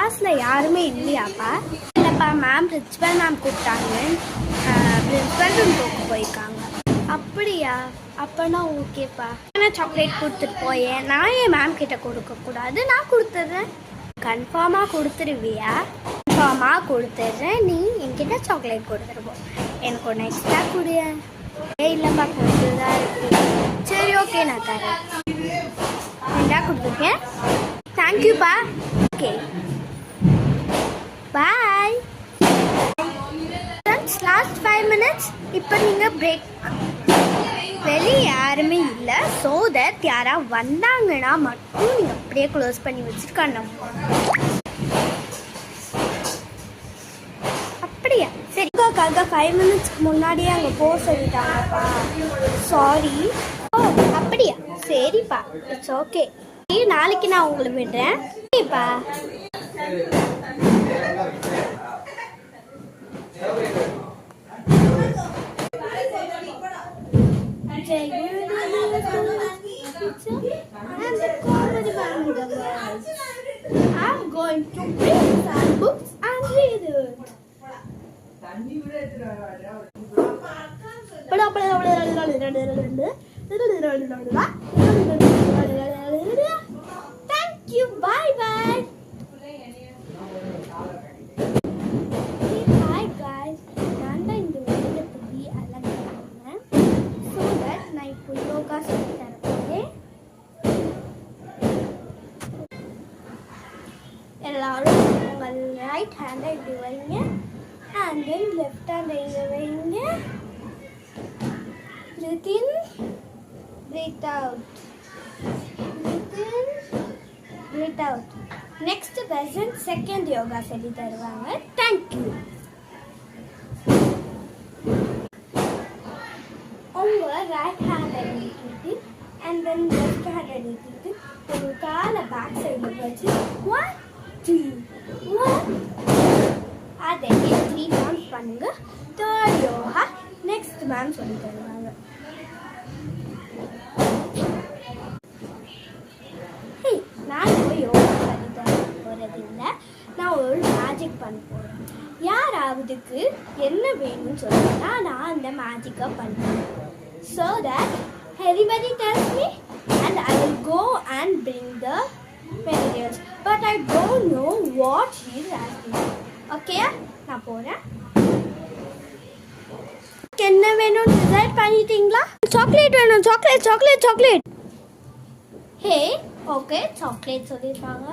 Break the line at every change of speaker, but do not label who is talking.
கிளாஸில் யாருமே இல்லையாப்பா? இல்லைப்பா மேம், பிரின்சிபல் மேம் கூப்பிட்டாங்க, பிரின்சிபல் ரூம் போயிருக்காங்க. அப்படியா? அப்போனா ஓகேப்பா. நான் சாக்லேட் கொடுத்துட்டு போயேன். நான் ஏன் மேம் கிட்ட கொடுக்கக்கூடாது? நான் கொடுத்துட்றேன். கன்ஃபார்மாக கொடுத்துருவியா? கன்ஃபார்மாக கொடுத்துட்றேன். நீ என்கிட்ட சாக்லேட் கொடுத்துருப்போம். எனக்கு ஒன்று எக்ஸ்ட்ரா கொடு. இல்லைப்பா, கொஞ்சம் தான் இருக்குது. சரி, ஓகே, நான் தரேன். ரெண்டா கொடுத்துருக்கேன். தேங்க்யூப்பா. Okay, bye. Last 5 minutes. இப்போ நீங்கள் பிரேக். வெளியே யாருமே இல்லை. ஸோ தட் யாராவது வந்தாங்கன்னா மட்டும் நீங்கள் அப்படியே க்ளோஸ் பண்ணி வச்சுருக்காங்க. அப்படியா? சரி, உங்களுக்காக 5 minutes முன்னாடியே அங்கே போக சொல்லிட்டாங்கப்பா. சாரி. ஓ, அப்படியா? சரிப்பா, இட்ஸ் ஓகே. நாளைக்கு நான் உங்களை விடுறேன். சரிப்பா. I'm going to bring some books and read it. Thank you. Bye bye. Hi guys. நான் தான் இந்த வீடியோ பத்தி அழகான so that நான் இப்போ யோகா சொல்லி தரேன். எல்லாரும் உங்கள் ரைட் ஹேண்டை இப்படி வைங்க and then left hand இங்க வைங்க. Breathe in, breathe out. Breathe in, breathe out. Next person second yoga சொல்லி தருவாங்க. Thank you. உங்க ரைட் ஹேண்டை நீட்டிட்டு and then left hand நீட்டிட்டு ஒரு காலை பேக் சைடில் வச்சு 1 2 1 அதே 3 times பண்ணுங்க. தேர்ட் யோகா நெக்ஸ்ட் மேம் சொல்லி தருவாங்க. ஹே, நான் இப்போ யோகா சொல்லி தர போகிறது இல்லை. நான் ஒரு மேஜிக் பண்ண போகிறேன். யாராவதுக்கு என்ன வேணும்னு சொல்லுன்னா நான் அந்த மேஜிக்கை பண்ணுவேன். So that everybody tells me and I will go and bring the materials. But I don't know what he is asking. Okay? நான் போகிறேன். என்ன வேணும் டிசைட் பண்ணிட்டீங்களா? சாக்லேட் வேணும். Chocolate chocolate chocolate. Hey, okay, chocolate சொல்லியிருக்காங்க.